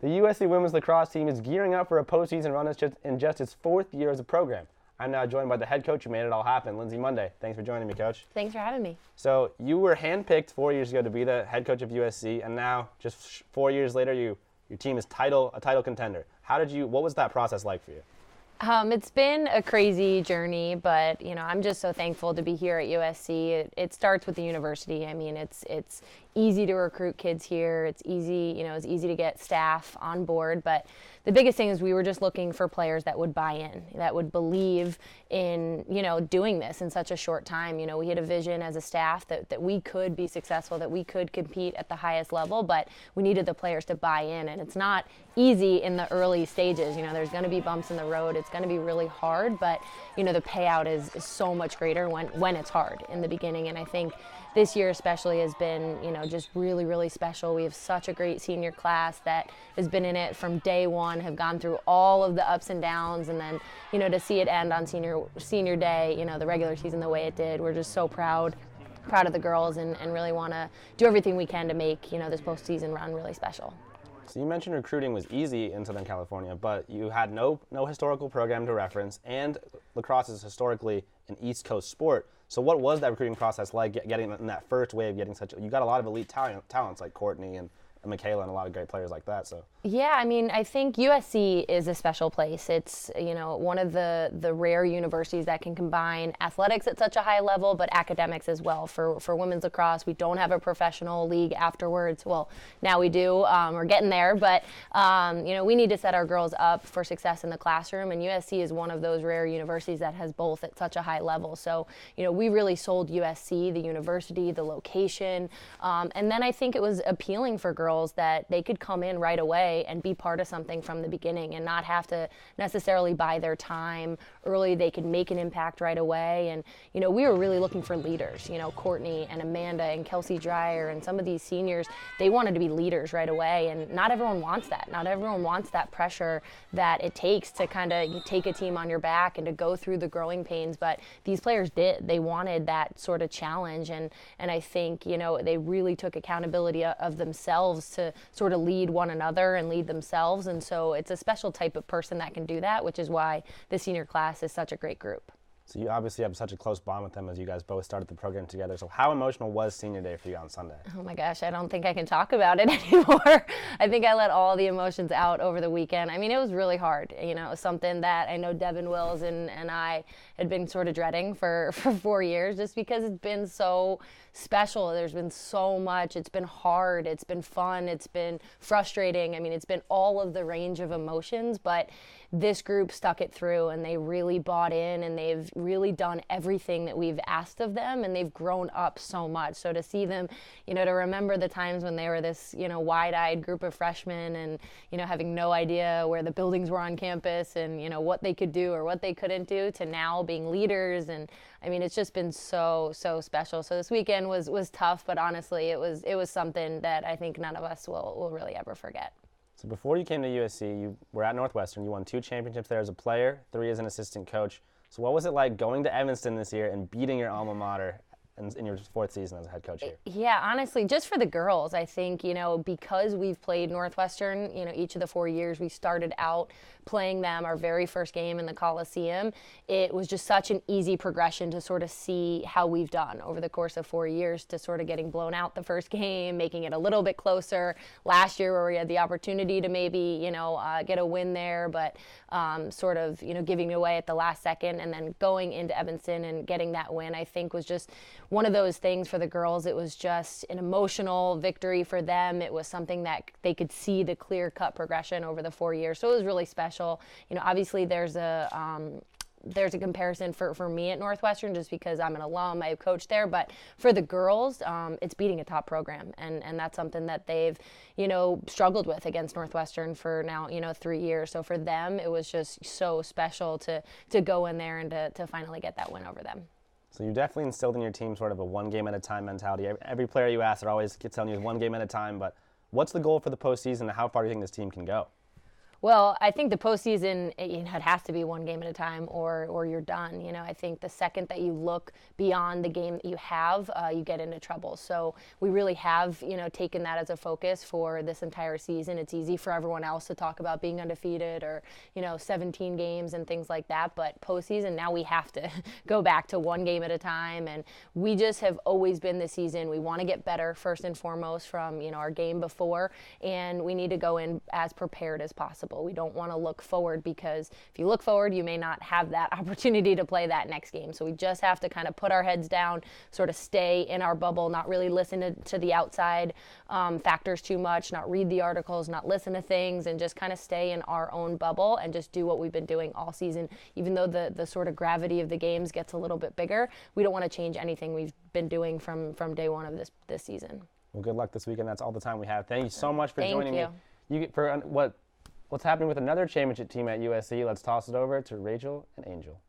The USC women's lacrosse team is gearing up for a postseason run in just its fourth year as a program. I'm now joined by the head coach who made it all happen, Lindsey Munday. Thanks for joining me, Coach. Thanks for having me. So you were handpicked 4 years ago to be the head coach of USC, and now just 4 years later, your team is a title contender. What was that process like for you? It's been a crazy journey, but I'm just so thankful to be here at USC. It starts with the university. I mean, it's easy to recruit kids here. It's easy, it's easy to get staff on board. But the biggest thing is we were just looking for players that would buy in, that would believe in, doing this in such a short time. We had a vision as a staff that we could be successful, that we could compete at the highest level, but we needed the players to buy in. And it's not easy in the early stages. There's going to be bumps in the road. It's going to be really hard, but, the payout is so much greater when it's hard in the beginning. And I think this year especially has been, just really, really special. We have such a great senior class that has been in it from day one, have gone through all of the ups and downs, and then, to see it end on senior day, the regular season the way it did. We're just so proud of the girls and really want to do everything we can to make, this postseason run really special. So you mentioned recruiting was easy in Southern California, but you had no historical program to reference, and lacrosse is historically an East Coast sport. So what was that recruiting process like, getting in that first wave, you got a lot of elite talents like Courtney and Michaela and a lot of great players like that. So yeah, I mean, I think USC is a special place. It's one of the rare universities that can combine athletics at such a high level, but academics as well. For women's lacrosse, we don't have a professional league afterwards. Well, now we do. We're getting there, but we need to set our girls up for success in the classroom. And USC is one of those rare universities that has both at such a high level. So we really sold USC, the university, the location, and then I think it was appealing for girls that they could come in right away and be part of something from the beginning and not have to necessarily buy their time early. They could make an impact right away. And, we were really looking for leaders, Courtney and Amanda and Kelsey Dreyer and some of these seniors, they wanted to be leaders right away. And not everyone wants that. Not everyone wants that pressure that it takes to kind of take a team on your back and to go through the growing pains. But these players did. They wanted that sort of challenge. And I think, they really took accountability of themselves to sort of lead one another and lead themselves. And so it's a special type of person that can do that, which is why the senior class is such a great group. So you obviously have such a close bond with them as you guys both started the program together. So how emotional was senior day for you on Sunday? Oh my gosh, I don't think I can talk about it anymore. I think I let all the emotions out over the weekend. I mean, it was really hard. It was something that I know Devin Wills and I had been sort of dreading for 4 years, just because it's been so special. There's been so much. It's been hard. It's been fun. It's been frustrating. I mean, it's been all of the range of emotions, but this group stuck it through, and they really bought in, and they've really done everything that we've asked of them, and they've grown up so much. So to see them, to remember the times when they were this, wide-eyed group of freshmen and, having no idea where the buildings were on campus and, what they could do or what they couldn't do, to now being leaders. And I mean, it's just been so special. So this weekend was tough, but honestly, it was something that I think none of us will really ever forget. So before you came to USC, you were at Northwestern. You won 2 championships there as a player, 3 as an assistant coach. So what was it like going to Evanston this year and beating your alma mater in your 4th season as a head coach here? Yeah, honestly, just for the girls, I think, because we've played Northwestern, each of the 4 years, we started out playing them our very first game in the Coliseum. It was just such an easy progression to sort of see how we've done over the course of 4 years, to sort of getting blown out the first game, making it a little bit closer. Last year, where we had the opportunity to maybe, get a win there, but sort of, giving it away at the last second, and then going into Evanston and getting that win, I think was just one of those things for the girls. It was just an emotional victory for them. It was something that they could see the clear-cut progression over the 4 years. So it was really special. Obviously there's a comparison for me at Northwestern, just because I'm an alum, I've coached there. But for the girls, it's beating a top program, and that's something that they've, struggled with against Northwestern for now, 3 years. So for them, it was just so special to go in there and to finally get that win over them. So you definitely instilled in your team sort of a one-game-at-a-time mentality. Every player you ask, they're always telling you one game at a time. But what's the goal for the postseason, and how far do you think this team can go? Well, I think the postseason, it has to be one game at a time, or you're done. I think the second that you look beyond the game that you have, you get into trouble. So we really have, taken that as a focus for this entire season. It's easy for everyone else to talk about being undefeated or, 17 games and things like that. But postseason, now we have to go back to one game at a time. And we just have always been this season. We want to get better first and foremost from, our game before, and we need to go in as prepared as possible. We don't want to look forward, because if you look forward, you may not have that opportunity to play that next game. So we just have to kind of put our heads down, sort of stay in our bubble, not really listen to the outside factors too much, not read the articles, not listen to things, and just kind of stay in our own bubble and just do what we've been doing all season. Even though the sort of gravity of the games gets a little bit bigger, we don't want to change anything we've been doing from day one of this season. Well, good luck this weekend. That's all the time we have. Thank you so much for joining me. For what's happening with another championship team at USC. Let's toss it over to Rachel and Angel.